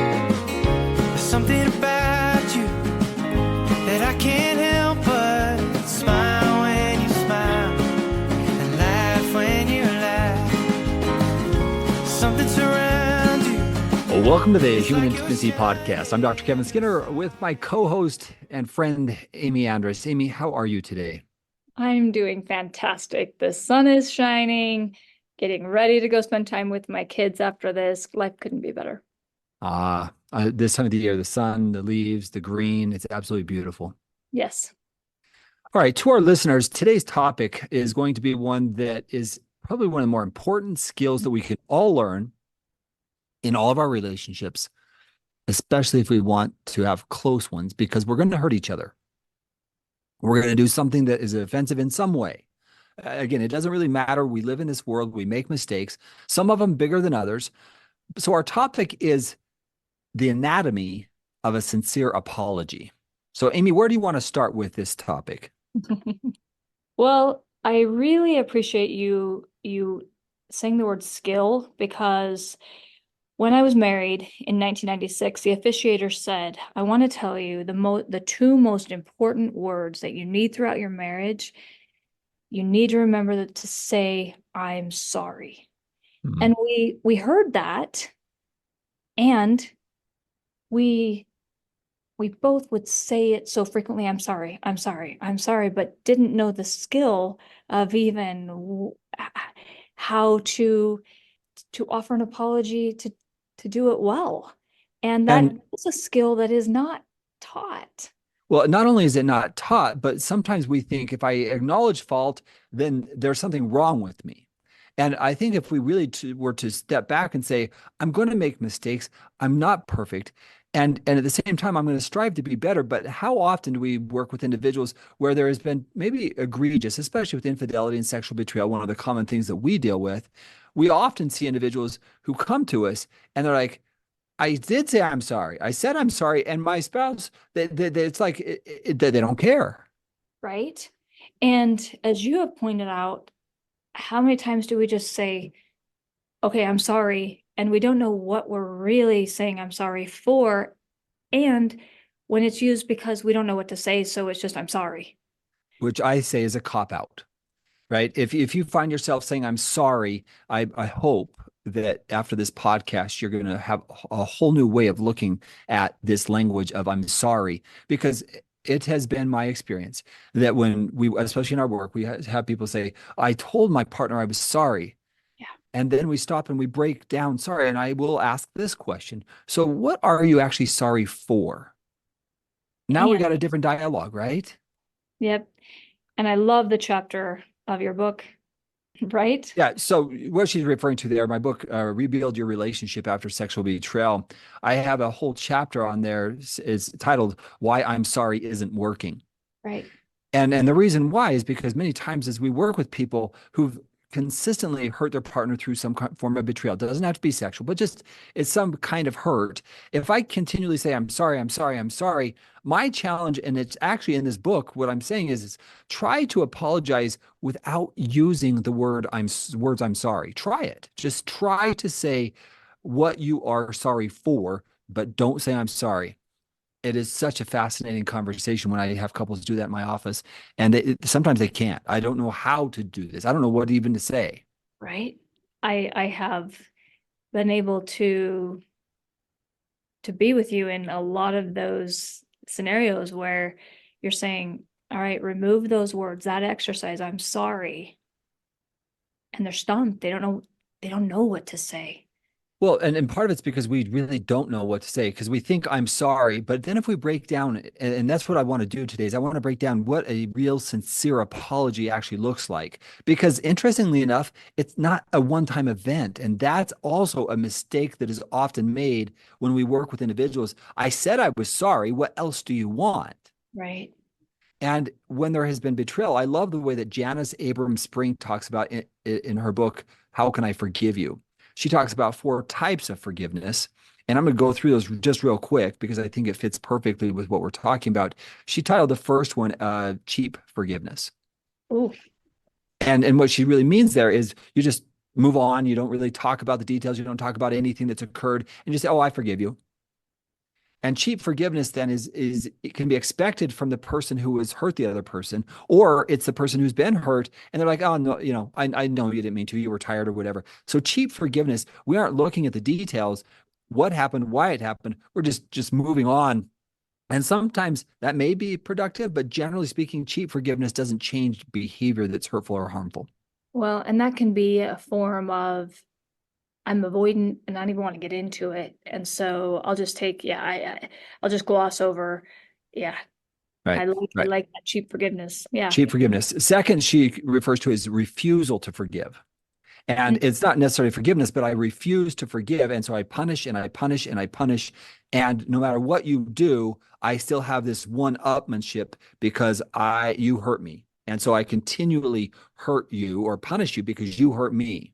There's something about you that I can't help but smile when you smile and laugh when you laugh. Something surrounds you. Well, welcome to the Human Intimacy Podcast. I'm Dr. Kevin Skinner with my co-host and friend, Amy Andres. Amy, how are you today? I'm doing fantastic. The sun is shining, getting ready to go spend time with my kids after this. Life couldn't be better. This time of the year, the sun, the leaves, the green, it's absolutely beautiful. Yes. All right, to our listeners, today's topic is going to be one that is probably one of the more important skills that we can all learn in all of our relationships, especially if we want to have close ones, because we're going to hurt each other. We're going to do something that is offensive in some way. Again, it doesn't really matter. We live in this world. We make mistakes, some of them bigger than others. So our topic is the anatomy of a sincere apology. So, Amy, where do you want to start with this topic? Well, I really appreciate you saying the word skill, because when I was married in 1996, the officiator said, I want to tell you the two most important words that you need throughout your marriage. You need to remember to say, I'm sorry. Hmm. And we heard that, and we both would say it so frequently, I'm sorry, I'm sorry, I'm sorry, but didn't know the skill of even how to offer an apology, to do it well. And that is a skill that is not taught. Well, not only is it not taught, but sometimes we think if I acknowledge fault, then there's something wrong with me. And I think if we really were to step back and say, I'm going to make mistakes, I'm not perfect, and at the same time, I'm going to strive to be better. But how often do we work with individuals where there has been maybe egregious, especially with infidelity and sexual betrayal, one of the common things that we deal with? We often see individuals who come to us and they're like, I did say I'm sorry. I said I'm sorry. And my spouse, it's like they don't care. Right. And as you have pointed out, how many times do we just say, okay, I'm sorry, and we don't know what we're really saying I'm sorry for? And when it's used because we don't know what to say, so it's just I'm sorry. Which I say is a cop-out, right? If you find yourself saying I'm sorry, I hope that after this podcast, you're going to have a whole new way of looking at this language of I'm sorry, because it has been my experience that when we, especially in our work, we have people say, I told my partner I was sorry. Yeah. And then we stop and we break down sorry. And I will ask this question. So what are you actually sorry for? Now we got a different dialogue, right? Yep. And I love the chapter of your book, right? Yeah. So what she's referring to there, my book, Rebuild Your Relationship After Sexual Betrayal, I have a whole chapter on there. It's titled Why I'm Sorry Isn't Working. Right. And the reason why is because many times as we work with people who've consistently hurt their partner through some form of betrayal, it doesn't have to be sexual, but just it's some kind of hurt. If I continually say, I'm sorry, I'm sorry, I'm sorry, my challenge, and it's actually in this book, what I'm saying is try to apologize without using the words I'm sorry. Try it. Just try to say what you are sorry for, but don't say I'm sorry. It is such a fascinating conversation when I have couples do that in my office, and sometimes they can't. I don't know how to do this. I don't know what even to say. Right. I have been able to be with you in a lot of those scenarios where you're saying, all right, remove those words, that exercise, I'm sorry. And they're stumped. They don't know what to say. Well, and part of it's because we really don't know what to say because we think I'm sorry. But then if we break down, and that's what I want to do today, is I want to break down what a real sincere apology actually looks like. Because interestingly enough, it's not a one-time event. And that's also a mistake that is often made when we work with individuals. I said I was sorry. What else do you want? Right. And when there has been betrayal, I love the way that Janice Abram Spring talks about in her book, How Can I Forgive You? She talks about 4 types of forgiveness. And I'm going to go through those just real quick because I think it fits perfectly with what we're talking about. She titled the first one, cheap forgiveness. Ooh. And what she really means there is you just move on. You don't really talk about the details. You don't talk about anything that's occurred and just say, oh, I forgive you. And cheap forgiveness then is it can be expected from the person who has hurt the other person, or it's the person who's been hurt and they're like, oh no, I know you didn't mean to, you were tired or whatever. So cheap forgiveness, we aren't looking at the details, what happened, why it happened. We're just moving on. And sometimes that may be productive, but generally speaking, cheap forgiveness doesn't change behavior that's hurtful or harmful. Well, and that can be a form of I'm avoidant and I don't even want to get into it. And so I'll just take, I'll just gloss over. Yeah. Right. I Right. like that cheap forgiveness. Yeah. Cheap forgiveness. Second, she refers to as refusal to forgive. And it's not necessarily forgiveness, but I refuse to forgive. And so I punish and I punish and I punish. And no matter what you do, I still have this one-upmanship because you hurt me. And so I continually hurt you or punish you because you hurt me.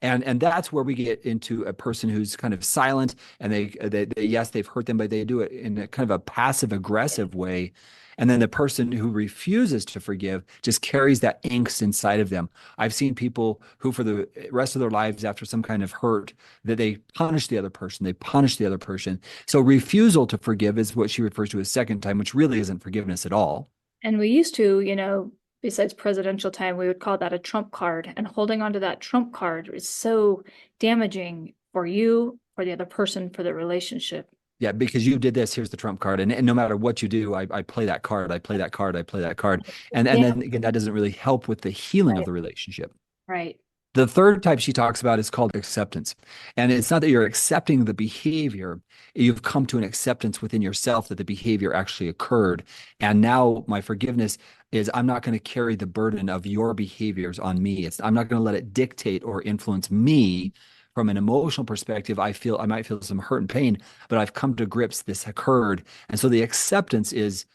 And that's where we get into a person who's kind of silent and they yes, they've hurt them, but they do it in a kind of a passive aggressive way. And then the person who refuses to forgive just carries that angst inside of them. I've seen people who, for the rest of their lives, after some kind of hurt, that they punish the other person, they punish the other person. So refusal to forgive is what she refers to as second time, which really isn't forgiveness at all. And we used to, besides presidential time, we would call that a trump card. And holding on to that trump card is so damaging for you, for the other person, for the relationship. Yeah, because you did this, here's the trump card. And no matter what you do, I play that card, I play that card, I play that card. And then again, that doesn't really help with the healing of the relationship. Right. The third type she talks about is called acceptance. And it's not that you're accepting the behavior, you've come to an acceptance within yourself that the behavior actually occurred. And now my forgiveness is I'm not going to carry the burden of your behaviors on me. I'm not going to let it dictate or influence me. From an emotional perspective, I might feel some hurt and pain, but I've come to grips this occurred. And so the acceptance is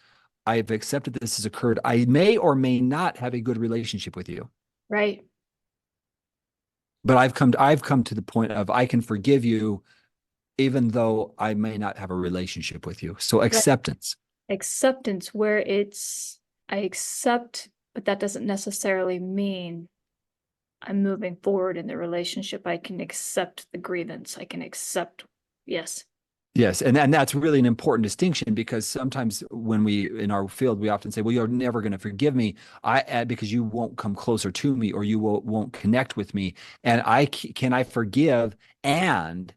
I've accepted this has occurred. I may or may not have a good relationship with you. Right. But I've come to the point of I can forgive you even though I may not have a relationship with you. So acceptance. Right. Acceptance where I accept, but that doesn't necessarily mean I'm moving forward in the relationship. I can accept the grievance. I can accept, yes. Yes. And that's really an important distinction because sometimes when in our field, we often say, well, you're never going to forgive me because you won't come closer to me or you won't connect with me. And can I forgive and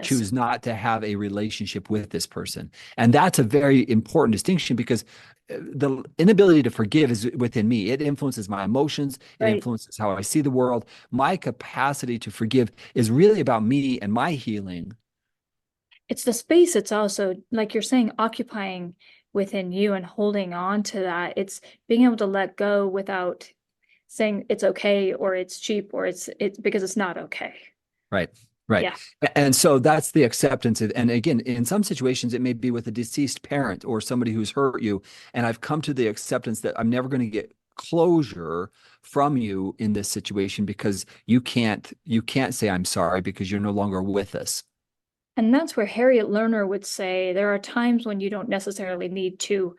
choose not to have a relationship with this person? And that's a very important distinction because the inability to forgive is within me. It influences my emotions. It influences how I see the world. My capacity to forgive is really about me and my healing. It's the space. It's also, like you're saying, occupying within you and holding on to that. It's being able to let go without saying it's okay or it's cheap or it's because it's not okay. Right. Right. Yeah. And so that's the acceptance. And again, in some situations, it may be with a deceased parent or somebody who's hurt you. And I've come to the acceptance that I'm never going to get closure from you in this situation because you can't say I'm sorry because you're no longer with us. And that's where Harriet Lerner would say there are times when you don't necessarily need to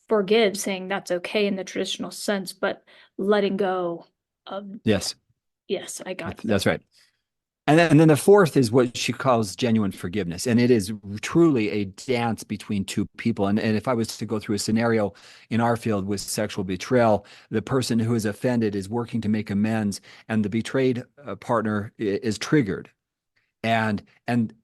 forgive, saying that's okay in the traditional sense, but letting go of. Yes. Yes, I got that. That's right. And then the fourth is what she calls genuine forgiveness. And it is truly a dance between two people. And if I was to go through a scenario in our field with sexual betrayal, the person who is offended is working to make amends and the betrayed partner is triggered. And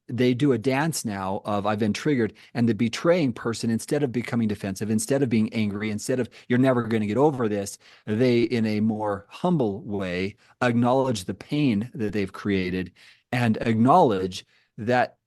they do a dance now of I've been triggered, and the betraying person, instead of becoming defensive, instead of being angry, instead of you're never going to get over this, they in a more humble way acknowledge the pain that they've created and acknowledge that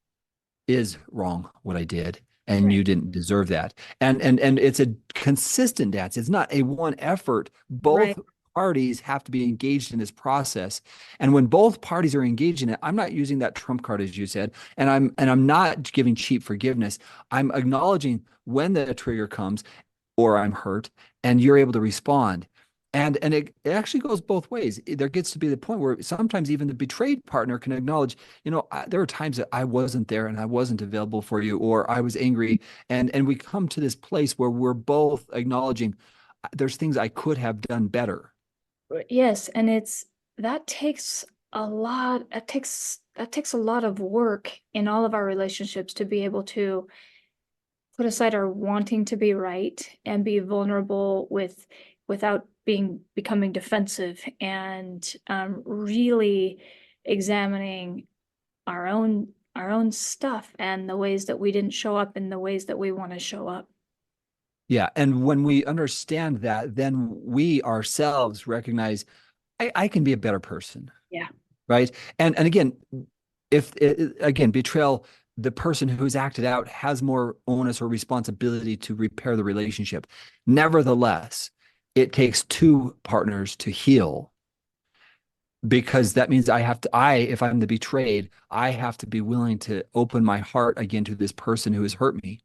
is wrong what I did and you didn't deserve that. And it's a consistent dance. It's not a one effort. Both parties have to be engaged in this process. And when both parties are engaged in it, I'm not using that trump card, as you said, and I'm not giving cheap forgiveness. I'm acknowledging when the trigger comes or I'm hurt and you're able to respond. And it actually goes both ways. There gets to be the point where sometimes even the betrayed partner can acknowledge, there are times that I wasn't there and I wasn't available for you, or I was angry. And we come to this place where we're both acknowledging there's things I could have done better. Yes. And that takes that takes a lot of work in all of our relationships to be able to put aside our wanting to be right and be vulnerable without becoming defensive, and really examining our own stuff and the ways that we didn't show up and the ways that we want to show up. Yeah. And when we understand that, then we ourselves recognize I can be a better person. Yeah. Right. And again, if again, betrayal, the person who's acted out has more onus or responsibility to repair the relationship. Nevertheless, it takes two partners to heal, because that means if I'm the betrayed, I have to be willing to open my heart again to this person who has hurt me.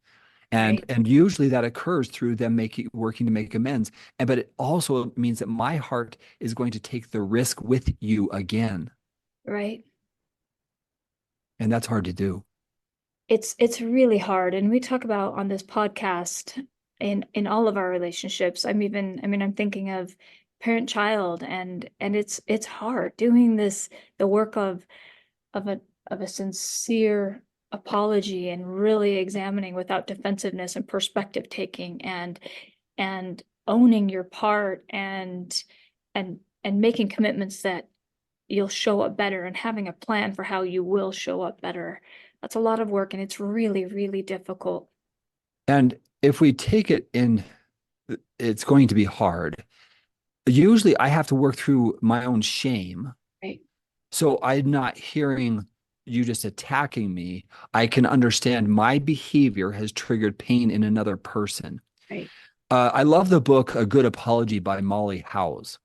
And Right. and usually that occurs through them working to make amends. But it also means that my heart is going to take the risk with you again. Right. And that's hard to do. It's really hard. And we talk about on this podcast in all of our relationships. I'm thinking of parent-child, and it's hard doing the work of a sincere apology and really examining without defensiveness and perspective taking, and owning your part, and making commitments that you'll show up better, and having a plan for how you will show up better. That's a lot of work, and it's really, really difficult. And if we take it in, it's going to be hard. Usually I have to work through my own shame. Right. So I'm not hearing you just attacking me. I can understand my behavior has triggered pain in another person. Right. I love the book A Good Apology by Molly Howes.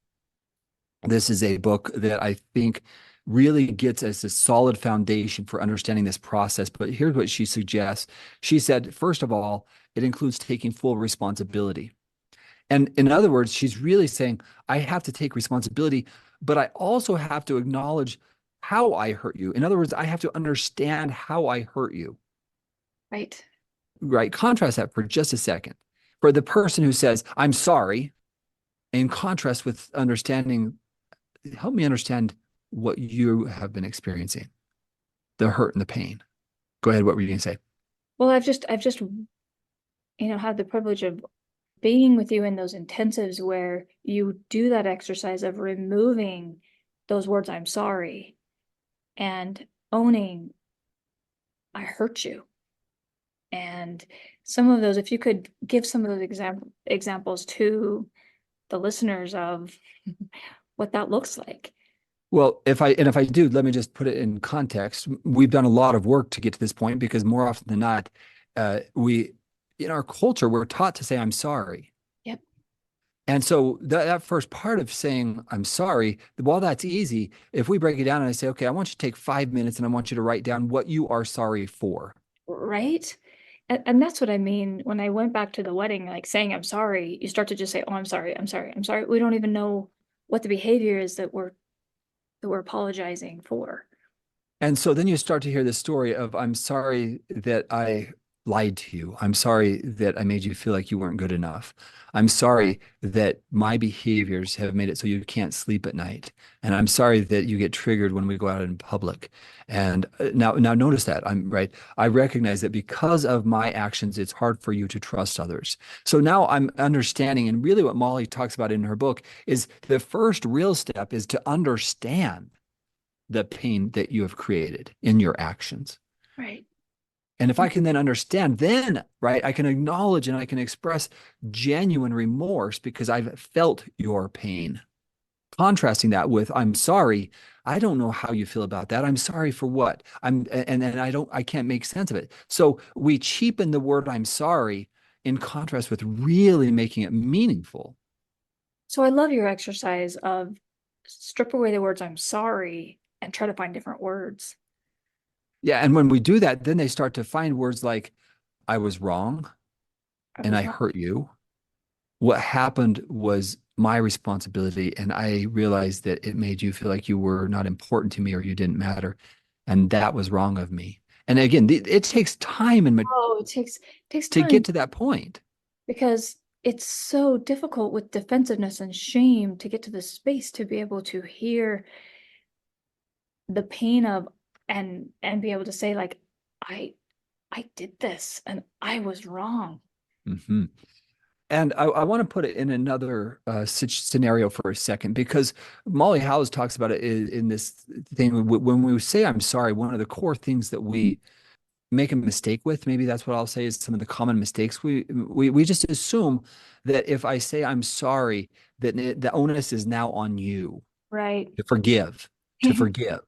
This is a book that I think really gets us a solid foundation for understanding this process. But here's what she suggests. She said, first of all, it includes taking full responsibility. And in other words, she's really saying, I have to take responsibility, but I also have to acknowledge how I hurt you. In other words, I have to understand how I hurt you. Right. Right? Contrast that for just a second. For the person who says, I'm sorry, in contrast with understanding, help me understand what you have been experiencing, the hurt and the pain. Go ahead. What were you going to say? Well, I've just had the privilege of being with you in those intensives where you do that exercise of removing those words, I'm sorry, and owning I hurt you. And some of those, if you could give some of those examples to the listeners of what that looks like. Well, if I do, let me just put it in context. We've done a lot of work to get to this point, because more often than not, we in our culture, we're taught to say, I'm sorry. Yep. And so that first part of saying, I'm sorry, while that's easy, if we break it down and I say, okay, I want you to take 5 minutes and I want you to write down what you are sorry for. Right. And that's what I mean. When I went back to the wedding, like saying, I'm sorry, you start to just say, oh, I'm sorry. I'm sorry. I'm sorry. We don't even know what the behavior is that we're apologizing for. And so then you start to hear the story of, I'm sorry that I lied to you. I'm sorry that I made you feel like you weren't good enough. I'm sorry that my behaviors have made it so you can't sleep at night. And I'm sorry that you get triggered when we go out in public. And now notice that I'm right. I recognize that because of my actions, it's hard for you to trust others. So now I'm understanding, and really what Molly talks about in her book is the first real step is to understand the pain that you have created in your actions. Right. And if I can then understand, then, right, I can acknowledge and I can express genuine remorse because I've felt your pain. Contrasting that with, I'm sorry, I don't know how you feel about that. I'm sorry for what? I can't make sense of it. So we cheapen the word I'm sorry in contrast with really making it meaningful. So I love your exercise of strip away the words I'm sorry and try to find different words. Yeah. And when we do that, then they start to find words like, I was wrong and I wrong. hurt you. What happened was my responsibility, and I realized that it made you feel like you were not important to me or you didn't matter. And that was wrong of me. And again, it takes time Oh, it takes to time get to that point. because it's so difficult with defensiveness and shame to get to the space to be able to hear the pain of, and be able to say like, I did this and I was wrong. Mm-hmm. And I want to put it in another scenario for a second, because Molly Howes talks about it in this thing. When we say I'm sorry, one of the core things that we make a mistake with, maybe that's what I'll say, is some of the common mistakes. We just assume that if I say I'm sorry, that the onus is now on you Right. to forgive, to forgive.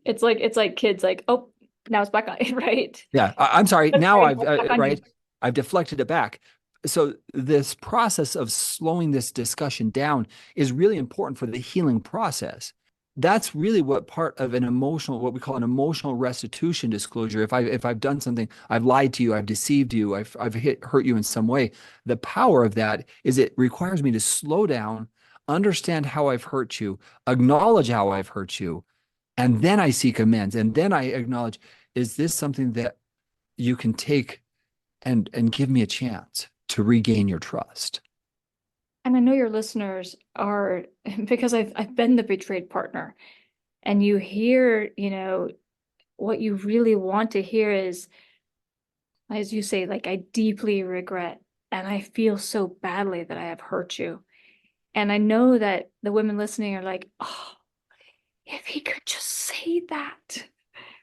It's like kids like, oh, now it's back on, right? Yeah, I'm sorry. That's Now right, I've back on you. right, I've deflected it back. So this process of slowing this discussion down is really important for the healing process. That's really what part of an emotional, what we call an emotional restitution disclosure. If I've done something, I've lied to you, I've deceived you, I've hurt you in some way. The power of that is it requires me to slow down, understand how I've hurt you, acknowledge how I've hurt you, and then I seek amends. And then I acknowledge, is this something that you can take and give me a chance to regain your trust? And I know your listeners are, because I've been the betrayed partner, and you hear, what you really want to hear is, as you say, like, I deeply regret and I feel so badly that I have hurt you. And I know that the women listening are like, oh, if he could just say that,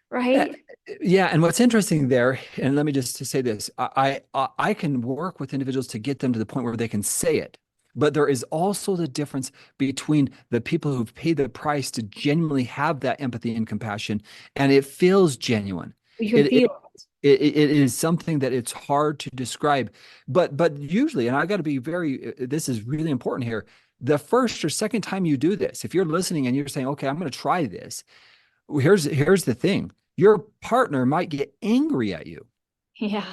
right? Yeah, and what's interesting there, and let me just to say this, I can work with individuals to get them to the point where they can say it. But there is also the difference between the people who've paid the price to genuinely have that empathy and compassion, and it feels genuine. You can It, feel it is something that it's hard to describe, but usually, and I got to be very, this is really important here. The first or second time you do this, if you're listening and you're saying, okay, I'm going to try this, here's the thing. Your partner might get angry at you. it. Yeah.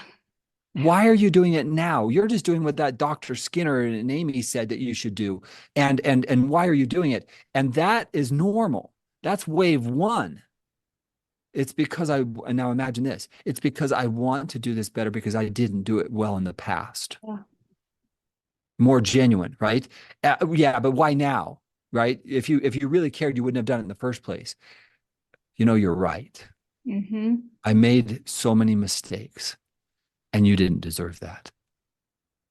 Why are you doing it now? You're just doing what that Dr. Skinner and Amy said that you should do. And why are you doing it? And that is normal. That's wave one. It's because and now imagine this. It's because I want to do this better because I didn't do it well in the past. Yeah. More genuine, right? Yeah, but why now? Right? If you really cared, you wouldn't have done it in the first place. You're right. Mm-hmm. I made so many mistakes, and you didn't deserve that.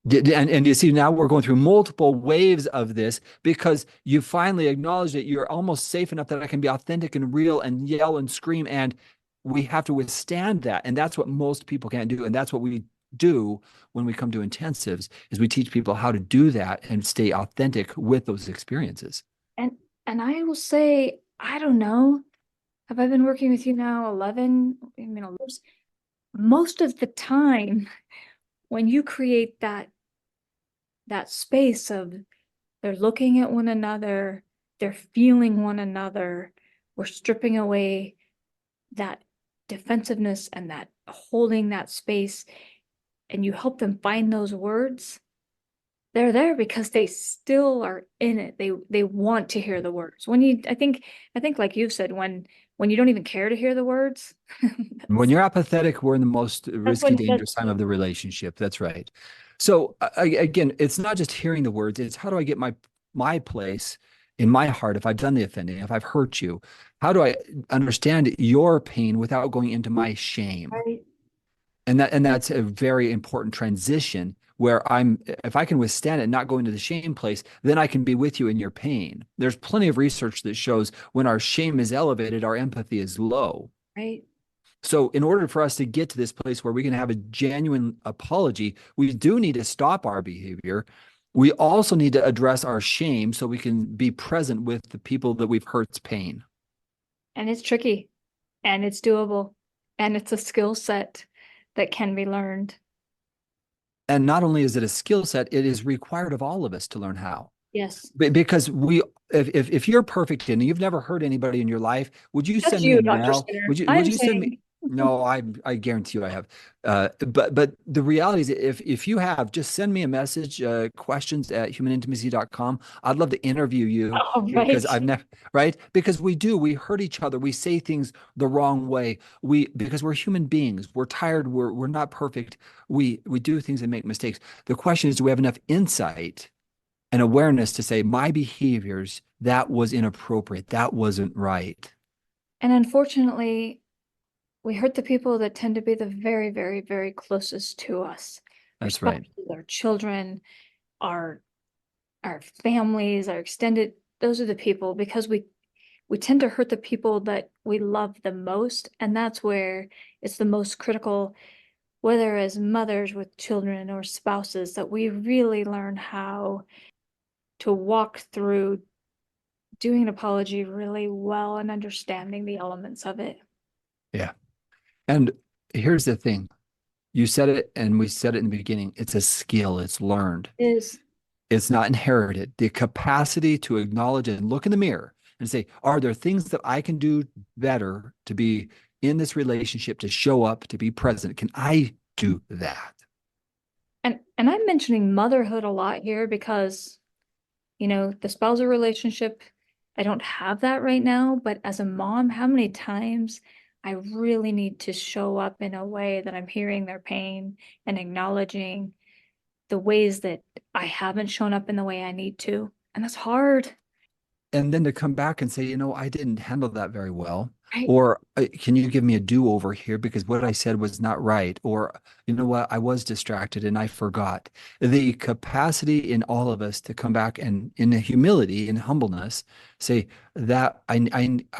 And you see, now we're going through multiple waves of this because you finally acknowledge that you're almost safe enough that I can be authentic and real and yell and scream. And we have to withstand that. And that's what most people can't do. And that's what we do when we come to intensives, is we teach people how to do that and stay authentic with those experiences. And I will say, I don't know, have I been working with you now 11, most of the time when you create that space of, they're looking at one another, they're feeling one another, we're stripping away that defensiveness and that holding that space, and you help them find those words, they're there because they still are in it. They want to hear the words. I think like you've said, when you don't even care to hear the words. When you're apathetic, we're in the most risky, when dangerous time of the relationship. That's right. So again, it's not just hearing the words. It's how do I get my place in my heart if I've done the offending, if I've hurt you? How do I understand your pain without going into my shame? Right. And that's a very important transition where if I can withstand it, not go into the shame place, then I can be with you in your pain. There's plenty of research that shows when our shame is elevated, our empathy is low. Right. So in order for us to get to this place where we can have a genuine apology, we do need to stop our behavior. We also need to address our shame so we can be present with the people that we've hurt's pain. And it's tricky, and it's doable, and it's a skill set that can be learned. And not only is it a skill set, it is required of all of us to learn how. Yes. Because if you're perfect and you've never hurt anybody in your life, would you Just send you, me a Dr. mail? Skinner. Would I'm you send me? saying. No, I guarantee you I have. But the reality is, if you have, just send me a message, questions@humanintimacy.com. I'd love to interview you Oh, because right. I've never, right? Because we hurt each other. We say things the wrong way. Because we're human beings. We're tired. We're not perfect. We do things and make mistakes. The question is, do we have enough insight and awareness to say, my behaviors, that was inappropriate. That wasn't right. And unfortunately, we hurt the people that tend to be the very, very, very closest to us. Our That's right. spouses, our children, our our families, our extended, those are the people, because we tend to hurt the people that we love the most. And that's where it's the most critical, whether as mothers with children or spouses, that we really learn how to walk through doing an apology really well and understanding the elements of it. Yeah. And here's the thing. You said it, and we said it in the beginning. It's a skill. It's learned. Is It's not inherited. The capacity to acknowledge and look in the mirror and say, are there things that I can do better to be in this relationship, to show up, to be present? Can I do that? and I'm mentioning motherhood a lot here because, the spousal relationship, I don't have that right now, but as a mom, how many times I really need to show up in a way that I'm hearing their pain and acknowledging the ways that I haven't shown up in the way I need to. And that's hard. And then to come back and say, I didn't handle that very well. Right. Or can you give me a do-over here because what I said was not right? Or, you know what, I was distracted and I forgot. The capacity in all of us to come back and in humility and humbleness say that I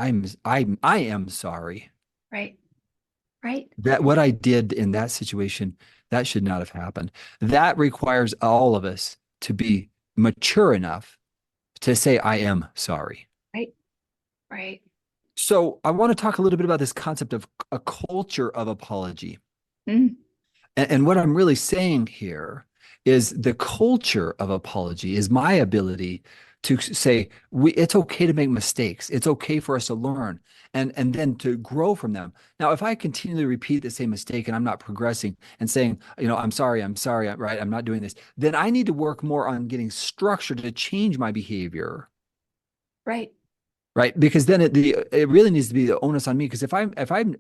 am sorry. Right. Right. That what I did in that situation, that should not have happened. That requires all of us to be mature enough to say, I am sorry. Right. Right. So I want to talk a little bit about this concept of a culture of apology. Mm. And what I'm really saying here is the culture of apology is my ability to say it's okay to make mistakes. It's okay for us to learn and then to grow from them. Now, if I continually repeat the same mistake and I'm not progressing and saying, I'm sorry, right, I'm not doing this, then I need to work more on getting structure to change my behavior. Right. Right, because then it really needs to be the onus on me. Because if I'm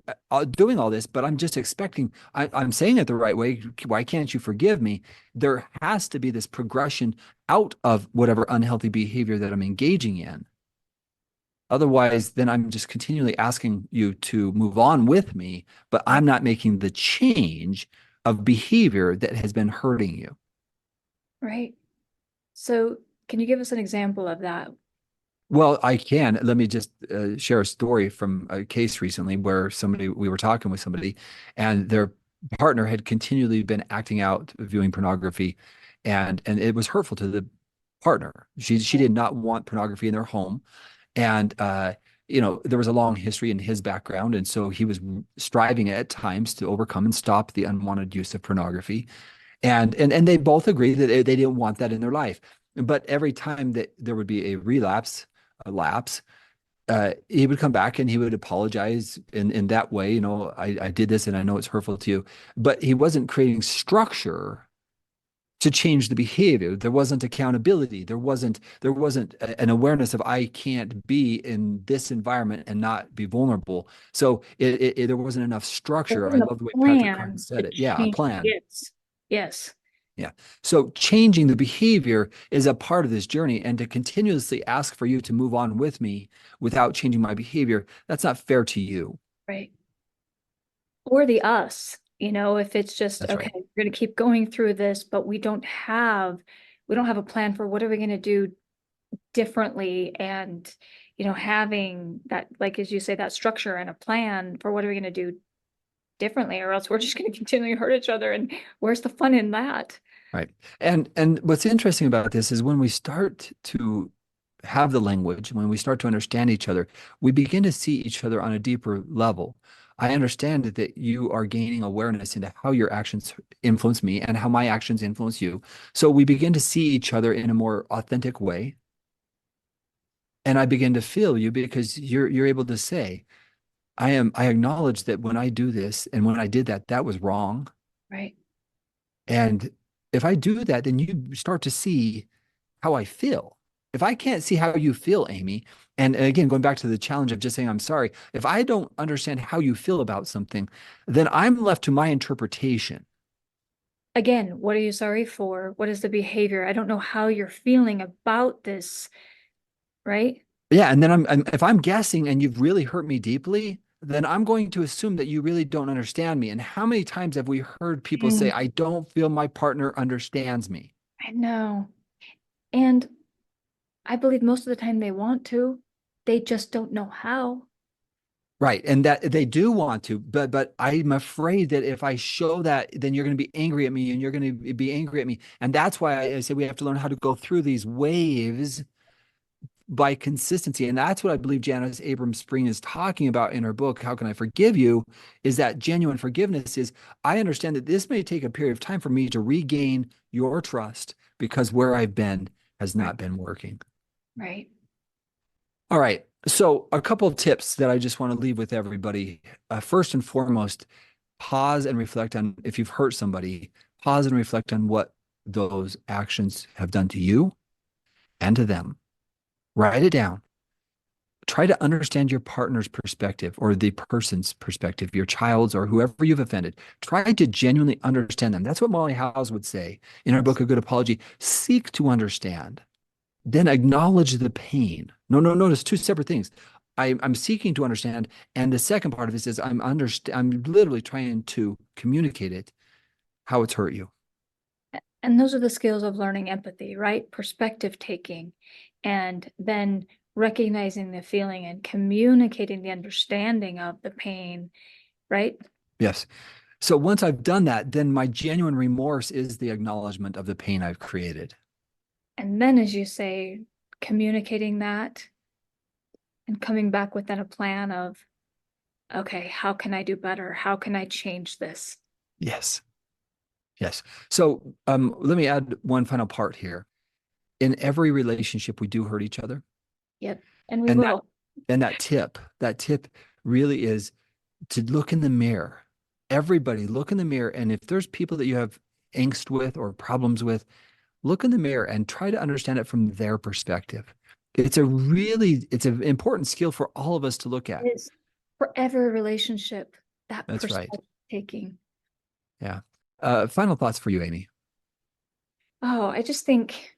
doing all this, but I'm just expecting I'm saying it the right way, why can't you forgive me? There has to be this progression out of whatever unhealthy behavior that I'm engaging in. Otherwise, then I'm just continually asking you to move on with me, but I'm not making the change of behavior that has been hurting you. Right. So can you give us an example of that? Well, I can. Let me just share a story from a case recently where we were talking with somebody, and their partner had continually been acting out, viewing pornography, and it was hurtful to the partner. She did not want pornography in their home, and there was a long history in his background, and so he was striving at times to overcome and stop the unwanted use of pornography, and they both agreed that they didn't want that in their life. But every time that there would be a lapse, he would come back and he would apologize in that way. I did this and I know it's hurtful to you, but he wasn't creating structure to change the behavior. There wasn't accountability. There wasn't an awareness of I can't be in this environment and not be vulnerable. So there wasn't enough There structure. I wasn't love the way a Patrick Carton plan said to it. Yeah, a change. plan. Yes. Yes. Yeah. So changing the behavior is a part of this journey. And to continuously ask for you to move on with me without changing my behavior, that's not fair to you. Right. Or the us, if it's just, That's okay, right. we're going to keep going through this, but we don't have a plan for what are we going to do differently. And, having that, like, as you say, that structure and a plan for what are we going to do differently, or else we're just going to continually hurt each other. And where's the fun in that? Right. And what's interesting about this is when we start to have the language, when we start to understand each other, we begin to see each other on a deeper level. I understand that you are gaining awareness into how your actions influence me and how my actions influence you. So we begin to see each other in a more authentic way. And I begin to feel you because you're able to say, I acknowledge that when I do this and when I did that, that was wrong. Right. And if I do that, then you start to see how I feel. If I can't see how you feel, Amy, and again, going back to the challenge of just saying, I'm sorry, if I don't understand how you feel about something, then I'm left to my interpretation. Again, what are you sorry for? What is the behavior? I don't know how you're feeling about this, right? Yeah, and then if I'm guessing and you've really hurt me deeply, then I'm going to assume that you really don't understand me. And how many times have we heard people say, Mm, I don't feel my partner understands me? I know. And I believe most of the time they want to, they just don't know how. Right. And that they do want to, but I'm afraid that if I show that, then you're going to be angry at me and you're going to be angry at me. And that's why I say we have to learn how to go through these waves by consistency. And that's what I believe Janice Abram Spring is talking about in her book, How Can I Forgive You? Is that genuine forgiveness is I understand that this may take a period of time for me to regain your trust because where I've been has Right. not been working. Right. All right. So, a couple of tips that I just want to leave with everybody. First and foremost, pause and reflect on if you've hurt somebody, pause and reflect on what those actions have done to you and to them. Write it down. Try to understand your partner's perspective or the person's perspective, your child's or whoever you've offended. Try to genuinely understand them. That's what Molly Howes would say in her book, A Good Apology. Seek to understand, then acknowledge the pain. No, notice two separate things. I'm seeking to understand. And the second part of it is I'm literally trying to communicate it, how it's hurt you. And those are the skills of learning empathy, right? Perspective taking, and then recognizing the feeling and communicating the understanding of the pain, right? Yes. So once I've done that, then my genuine remorse is the acknowledgement of the pain I've created. And then, as you say, communicating that and coming back within a plan of, okay, how can I do better? How can I change this? Yes. Yes. So let me add one final part here. In every relationship, we do hurt each other. Yep. And we And that will. and that tip really is to look in the mirror. Everybody look in the mirror. And if there's people that you have angst with or problems with, look in the mirror and try to understand it from their perspective. It's an important skill for all of us to look at. It is for every relationship, that That's right. perspective taking. Yeah. Final thoughts for you, Amy. Oh, I just think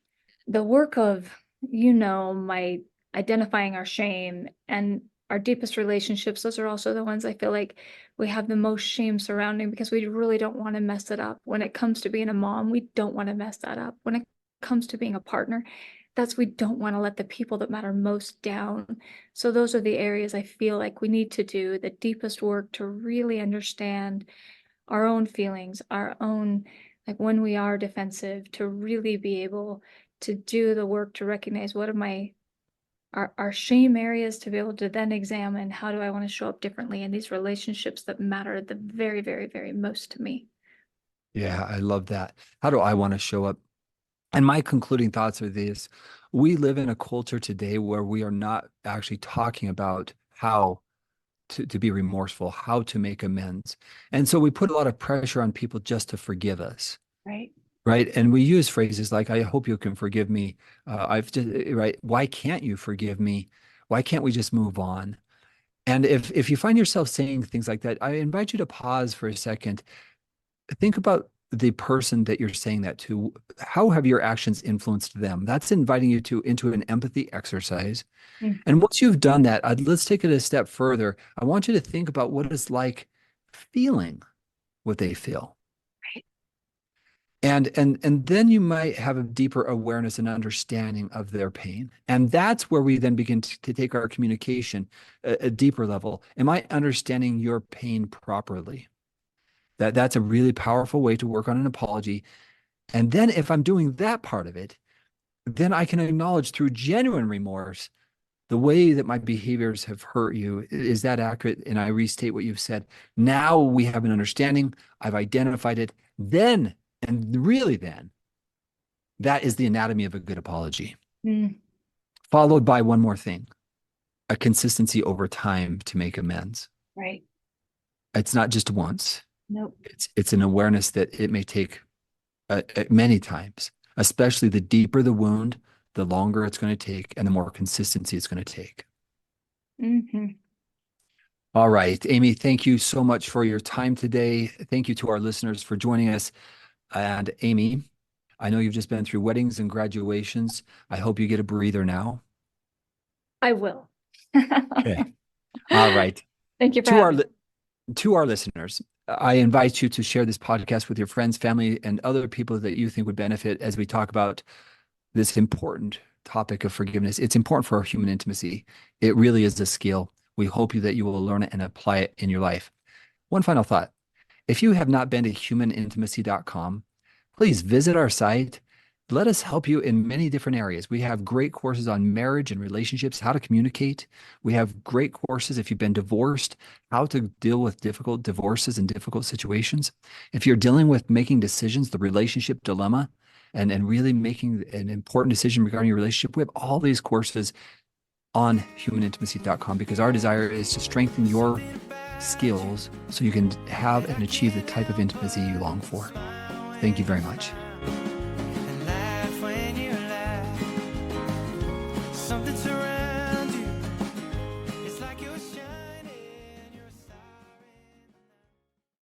the work of, my identifying our shame and our deepest relationships, those are also the ones I feel like we have the most shame surrounding because we really don't want to mess it up. When it comes to being a mom, we don't want to mess that up. When it comes to being a partner, we don't want to let the people that matter most down. So those are the areas I feel like we need to do the deepest work to really understand our own feelings, our own, like when we are defensive, to really be able to do the work to recognize what are our shame areas, to be able to then examine how do I want to show up differently in these relationships that matter the very, very, very most to me. Yeah, I love that. How do I want to show up? And my concluding thoughts are these. We live in a culture today where we are not actually talking about how to be remorseful, how to make amends. And so we put a lot of pressure on people just to forgive us. Right. Right. And we use phrases like, I hope you can forgive me. I've just, right. Why can't you forgive me? Why can't we just move on? And if you find yourself saying things like that, I invite you to pause for a second. Think about the person that you're saying that to. How have your actions influenced them? That's inviting you to into an empathy exercise. Mm. And once you've done that, let's take it a step further. I want you to think about what it's like feeling what they feel. Right. And then you might have a deeper awareness and understanding of their pain. And that's where we then begin to take our communication a deeper level. Am I understanding your pain properly? That's a really powerful way to work on an apology. And then if I'm doing that part of it, then I can acknowledge through genuine remorse the way that my behaviors have hurt you. Is that accurate? And I restate what you've said. Now we have an understanding. I've identified it. Then, and really then, that is the anatomy of a good apology. Mm. Followed by one more thing, a consistency over time to make amends. Right. It's not just once. Nope. It's an awareness that it may take many times, especially the deeper the wound, the longer it's going to take and the more consistency it's going to take. Mm-hmm. All right, Amy, thank you so much for your time today. Thank you to our listeners for joining us. And Amy, I know you've just been through weddings and graduations. I hope you get a breather now. I will. Okay. All right. Thank you for To our having me. to our listeners, I invite you to share this podcast with your friends, family, and other people that you think would benefit as we talk about this important topic of forgiveness. It's important for our human intimacy. It really is a skill. We hope that you will learn it and apply it in your life. One final thought. If you have not been to humanintimacy.com, please visit our site. Let us help you in many different areas. We have great courses on marriage and relationships, how to communicate. We have great courses if you've been divorced, how to deal with difficult divorces and difficult situations. If you're dealing with making decisions, the relationship dilemma, and really making an important decision regarding your relationship, we have all these courses on humanintimacy.com because our desire is to strengthen your skills so you can have and achieve the type of intimacy you long for. Thank you very much.